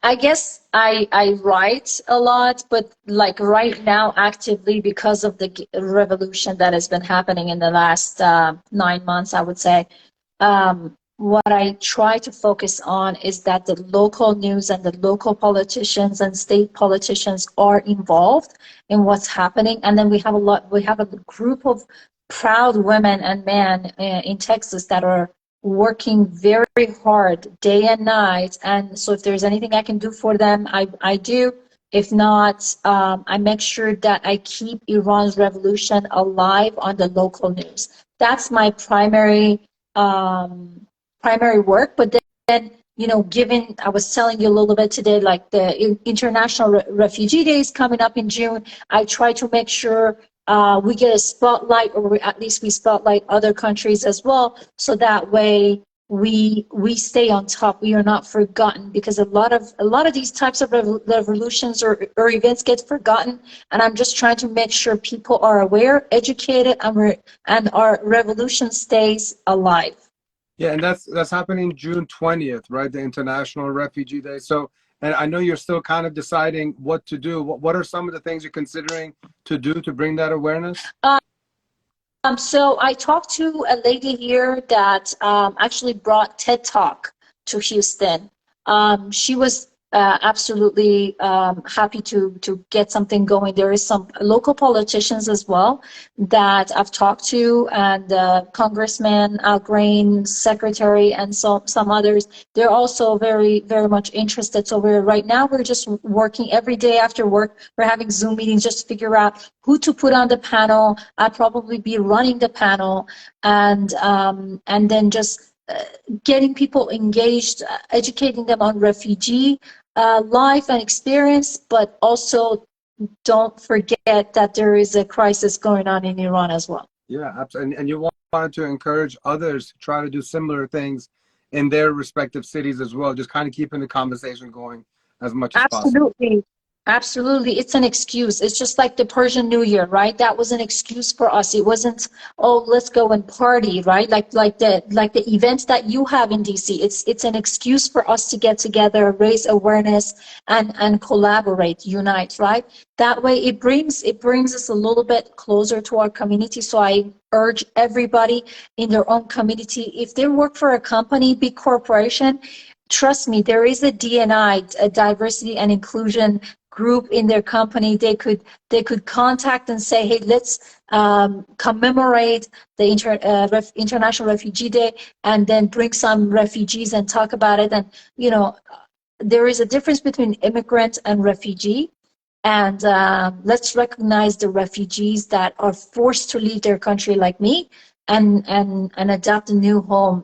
I guess I write a lot, but like right now actively because of the revolution that has been happening in the last 9 months, I would say. What I try to focus on is that the local news and the local politicians and state politicians are involved in what's happening. And then we have a group of proud women and men in Texas that are working very hard day and night. And so if there's anything I can do for them, I do. If not, I make sure that I keep Iran's revolution alive on the local news. That's my primary work. But then, you know, given I was telling you a little bit today, like the International Refugee Day is coming up in June, I try to make sure we get a spotlight, or at least we spotlight other countries as well, so that way we stay on top. We are not forgotten, because a lot of these types of revolutions or events get forgotten, and I'm just trying to make sure people are aware, educated, and our revolution stays alive. Yeah, and that's happening June 20th, right? The International Refugee Day. So, and I know you're still kind of deciding what to do. What are some of the things you're considering to do to bring that awareness? So I talked to a lady here that actually brought TED Talk to Houston. She was absolutely happy to get something going. There is some local politicians as well that I've talked to, and Congressman Al Green, Secretary, and some others. They're also very, very much interested. So right now we're just working every day after work. We're having Zoom meetings just to figure out who to put on the panel. I'll probably be running the panel, and then just getting people engaged, educating them on refugee life and experience, but also don't forget that there is a crisis going on in Iran as well. Yeah, absolutely. And you wanted to encourage others to try to do similar things in their respective cities as well, just kind of keeping the conversation going as much as possible. Absolutely. Absolutely. It's an excuse. It's just like the Persian New Year, right? That was an excuse for us. It wasn't, oh, let's go and party, right? Like the events that you have in DC. It's an excuse for us to get together, raise awareness, and collaborate, unite, right? That way it brings us a little bit closer to our community. So I urge everybody in their own community, if they work for a company, big corporation, trust me, there is a DNI, a diversity and inclusion group in their company. They could contact and say, hey, let's commemorate the International Refugee Day, and then bring some refugees and talk about it. And there is a difference between immigrant and refugee, and let's recognize the refugees that are forced to leave their country, like me, and adopt a new home.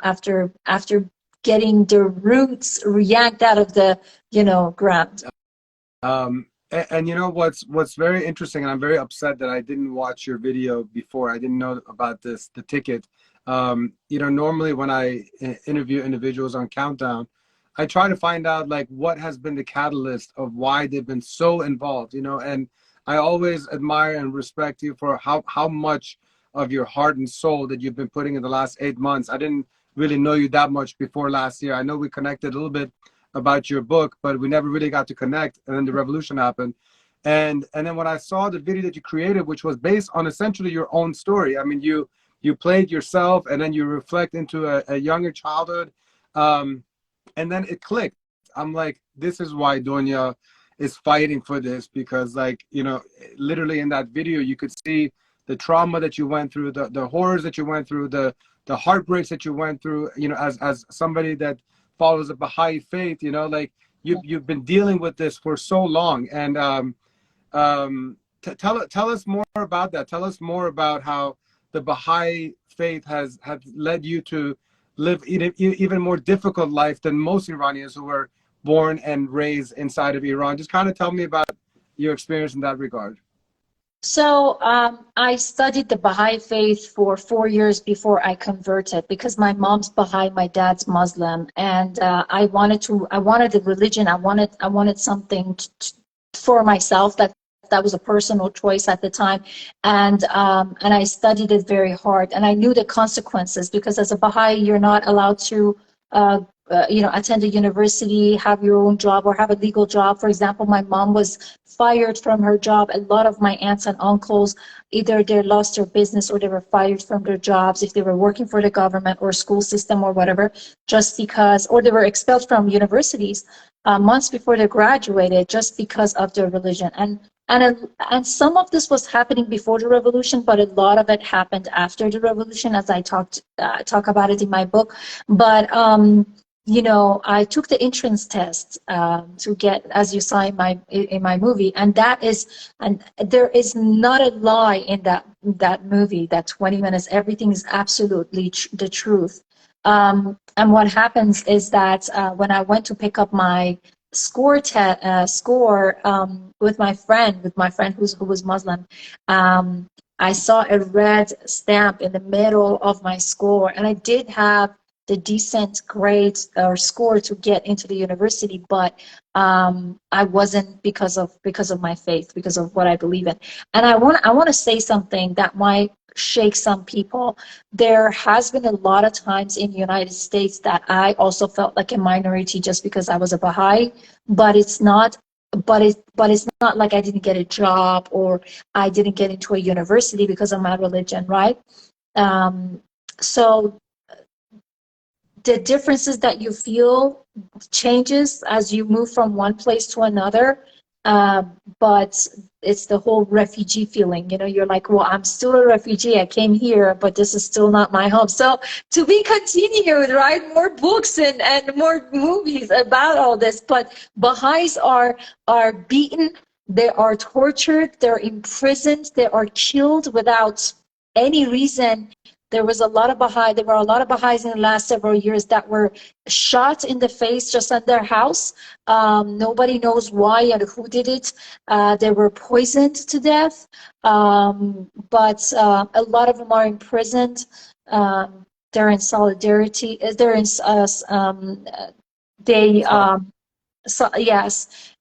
After getting the roots yanked out of the ground. And what's very interesting, and I'm very upset that I didn't watch your video before. I didn't know about the ticket. Normally when I interview individuals on Countdown, I try to find out like what has been the catalyst of why they've been so involved, and I always admire and respect you for how much of your heart and soul that you've been putting in the last 8 months. I didn't really know you that much before last year. I know we connected a little bit about your book, but we never really got to connect, and then the revolution happened. And then when I saw the video that you created, which was based on essentially your own story, I mean, you played yourself, and then you reflect into a younger childhood, and then it clicked. I'm like, this is why Donya is fighting for this, because literally in that video you could see the trauma that you went through, the horrors that you went through, the heartbreaks that you went through, as somebody that follows the Baha'i faith, you've been dealing with this for so long. And tell us more about that. Tell us more about how the Baha'i faith has led you to live even more difficult life than most Iranians who were born and raised inside of Iran. Just kind of tell me about your experience in that regard. So I studied the Baha'i faith for 4 years before I converted, because my mom's Baha'i, my dad's Muslim, and I wanted the religion. I wanted something for myself that was a personal choice at the time, and I studied it very hard, and I knew the consequences, because as a Baha'i you're not allowed to attend a university, have your own job, or have a legal job. For example, my mom was fired from her job. A lot of my aunts and uncles, either they lost their business or they were fired from their jobs if they were working for the government or school system or whatever, just because, or they were expelled from universities months before they graduated just because of their religion. And some of this was happening before the revolution, but a lot of it happened after the revolution, as I talk about it in my book. But I took the entrance test to get, as you saw in my movie, and there is not a lie in that movie. That 20 minutes, everything is absolutely the truth. And what happens is that when I went to pick up my score with my friend who was Muslim, I saw a red stamp in the middle of my score, and I did have the decent grades or score to get into the university, but I wasn't because of my faith, because of what I believe in. And I want to say something that might shake some people. There has been a lot of times in the United States that I also felt like a minority just because I was a Baha'i, but it's not. But it's not like I didn't get a job or I didn't get into a university because of my religion, right? So the differences that you feel changes as you move from one place to another. But it's the whole refugee feeling, you know, you're like, well, I'm still a refugee. I came here, but this is still not my home. So to be continued, right? More books and more movies about all this. But Baha'is are beaten, they are tortured, they're imprisoned, they are killed without any reason. There were a lot of Baha'is in the last several years that were shot in the face just at their house. Nobody knows why and who did it. They were poisoned to death. But a lot of them are imprisoned. They're in solidarity. They're in, yes.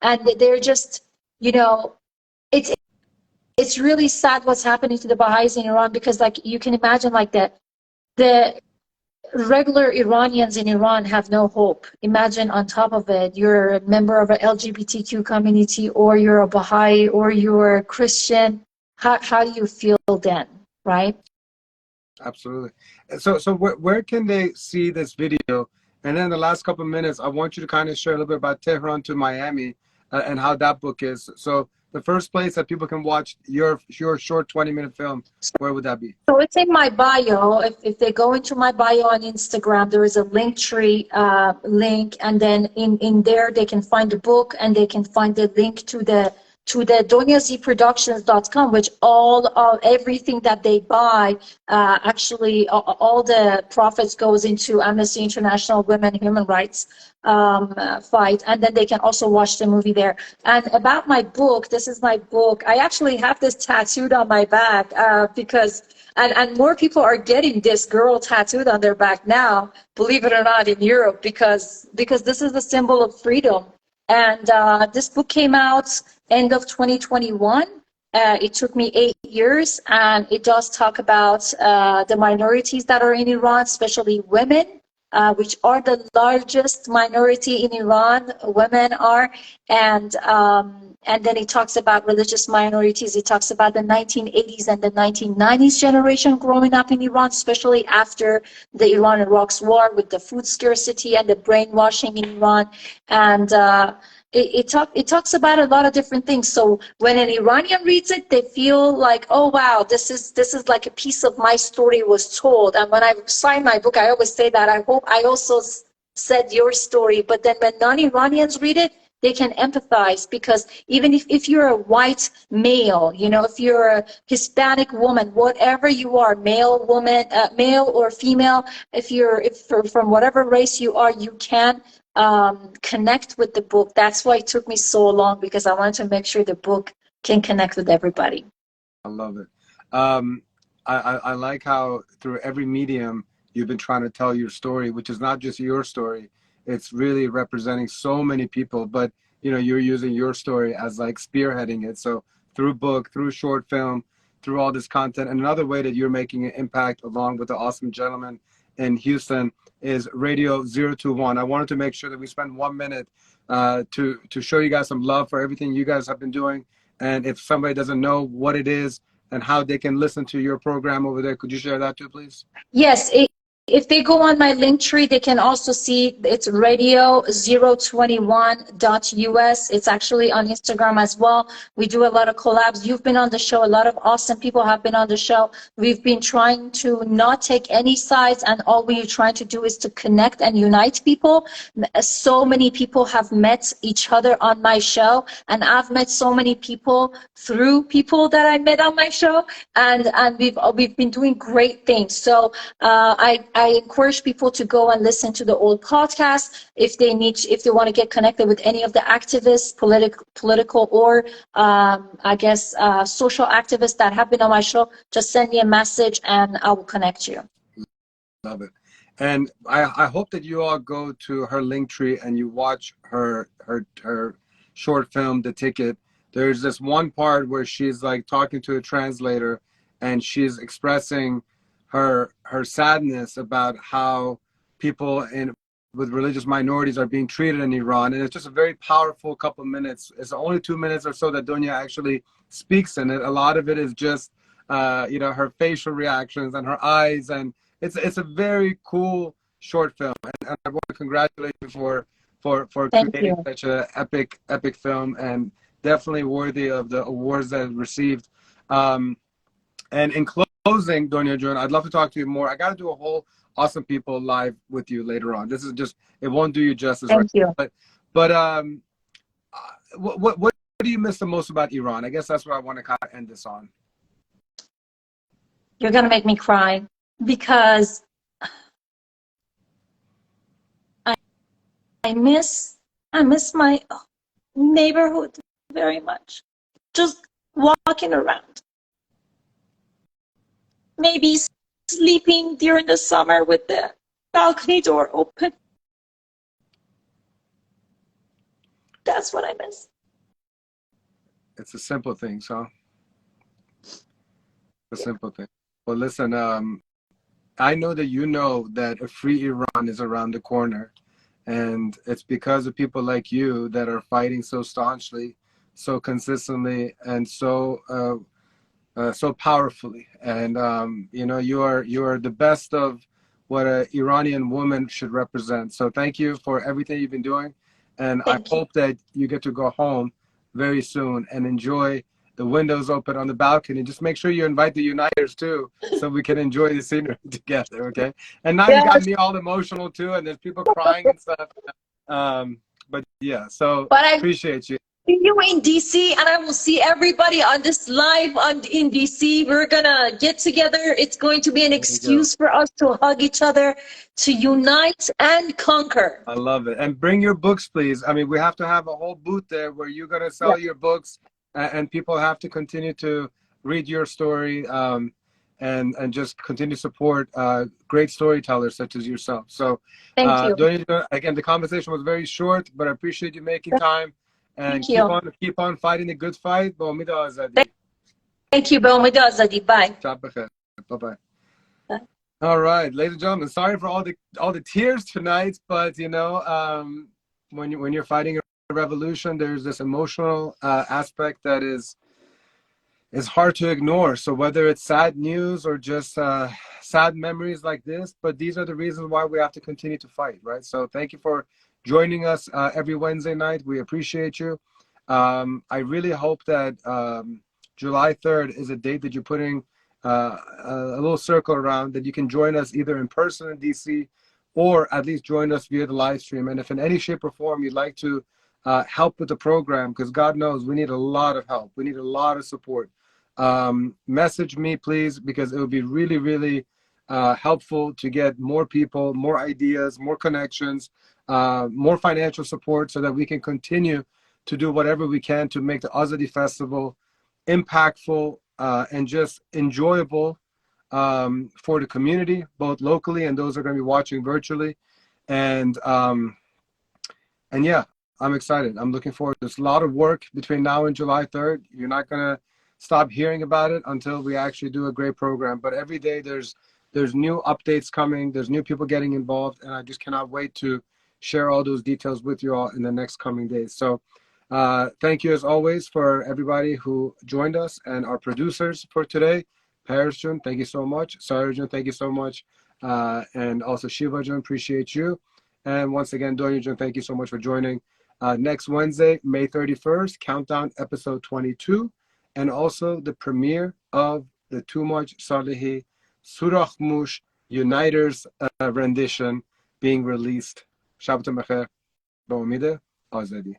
And they're just, you know, it's really sad what's happening to the Baha'is in Iran, because like you can imagine, like the regular Iranians in Iran have no hope. Imagine on top of it, you're a member of an LGBTQ community, or you're a Baha'i, or you're a Christian. How do you feel then, right? Absolutely. So where can they see this video? And then the last couple of minutes, I want you to kind of share a little bit about Tehran to Miami and how that book is. So the first place that people can watch your short 20-minute film, where would that be? So it's in my bio. If they go into my bio on Instagram, there is a Linktree link, and then in there they can find the book, and they can find the link to the DonyaZProductions.com, which everything that they buy, actually all the profits goes into Amnesty International Women Human Rights fight, and then they can also watch the movie there. And about my book, this is my book. I actually have this tattooed on my back because and more people are getting this girl tattooed on their back now, believe it or not, in Europe, because this is the symbol of freedom. And this book came out end of 2021. It took me 8 years, and it does talk about the minorities that are in Iran, especially women, which are the largest minority in Iran. Women are, and then it talks about religious minorities. It talks about the 1980s and the 1990s generation growing up in Iran, especially after the Iran-Iraq war, with the food scarcity and the brainwashing in Iran. And it talks about a lot of different things. So when an Iranian reads it, they feel like, oh wow, this is like a piece of my story was told. And when I sign my book, I always say that I hope I also said your story. But then when non-Iranians read it, they can empathize, because even if you're a white male, you know, if you're a Hispanic woman, whatever you are, male, woman, male or female, if from whatever race you are, you can connect with the book. That's why it took me so long, because I wanted to make sure the book can connect with everybody. I love it. I like how through every medium you've been trying to tell your story, which is not just your story. It's really representing so many people, but you know, you're using your story as like spearheading it. So through book, through short film, through all this content. And another way that you're making an impact, along with the awesome gentleman in Houston, is Radio 021. I wanted to make sure that we spend 1 minute to show you guys some love for everything you guys have been doing. And if somebody doesn't know what it is and how they can listen to your program over there, could you share that too, please? Yes. If they go on my Linktree, they can also see it's radio021.us. It's actually on Instagram as well. We do a lot of collabs. You've been on the show. A lot of awesome people have been on the show. We've been trying to not take any sides, and all we're trying to do is to connect and unite people. So many people have met each other on my show, and I've met so many people through people that I met on my show, and we've been doing great things. So I encourage people to go and listen to the old podcast if they want to get connected with any of the activists, political or I guess social activists that have been on my show. Just send me a message and I will connect you. Love it. And I hope that you all go to her Linktree and you watch her short film, The Ticket. There's this one part where she's like talking to a translator, and she's expressing her sadness about how people with religious minorities are being treated in Iran. And it's just a very powerful couple of minutes. It's only 2 minutes or so that Donya actually speaks in it. A lot of it is just you know, her facial reactions and her eyes, and it's a very cool short film, and I want to congratulate you for Thank creating you. such a epic film, and definitely worthy of the awards that it received. And in closing, Donya Jun, I'd love to talk to you more. I got to do a whole Awesome People live with you later on. This is just, it won't do you justice, Thank right? you. But what do you miss the most about Iran? I guess that's what I want to kind of end this on. You're gonna make me cry because I miss my neighborhood very much. Just walking around, maybe sleeping during the summer with the balcony door open. That's what I miss. It's a simple thing, so a simple thing. Well, listen, I know that you know that a free Iran is around the corner, and it's because of people like you that are fighting so staunchly, so consistently, and so so powerfully. And you know, you are the best of what an Iranian woman should represent. So thank you for everything you've been doing, and I hope that you get to go home very soon and enjoy the windows open on the balcony. Just make sure you invite the Uniters too, so we can enjoy the scenery together, okay? And now you got me all emotional too, and there's people crying and stuff. But yeah, so But I appreciate you. see you in DC, and I will see everybody on this live in DC. We're gonna get together. It's going to be an excuse for us to hug each other, to unite and conquer. I love it. And bring your books, please. I mean, we have to have a whole booth there where you're gonna sell your books, and people have to continue to read your story, and just continue to support great storytellers such as yourself. So Thank you. again, the conversation was very short, but I appreciate you making time, and keep on fighting the good fight. Thank you. Azadi. Bye. Bye-bye. All right, ladies and gentlemen, sorry for all the tears tonight, but you know, when you're fighting a revolution, there's this emotional aspect that is hard to ignore. So whether it's sad news or just sad memories like this, but these are the reasons why we have to continue to fight, right? So thank you for joining us every Wednesday night. We appreciate you. I really hope that July 3rd is a date that you're putting a little circle around, that you can join us either in person in DC, or at least join us via the live stream. And if in any shape or form you'd like to help with the program, because God knows we need a lot of help, we need a lot of support, message me please, because it would be really, really helpful to get more people, more ideas, more connections, more financial support, so that we can continue to do whatever we can to make the Azadi Festival impactful and just enjoyable for the community, both locally and those who are going to be watching virtually. And yeah, I'm excited. I'm looking forward. There's a lot of work between now and July 3rd. You're not going to stop hearing about it until we actually do a great program. But every day there's new updates coming. There's new people getting involved, and I just cannot wait to share all those details with you all in the next coming days. So thank you as always for everybody who joined us, and our producers for today. Paris Jun, thank you so much. Sareh Jun, thank you so much. And also Shiva Jun, appreciate you. And once again, Donya Jun, thank you so much for joining. Next Wednesday, May 31st, Countdown episode 22, and also the premiere of the Toomaj Salehi Surakhmush Uniters rendition being released. Shabbat Mecher, Ba Umid Azadi.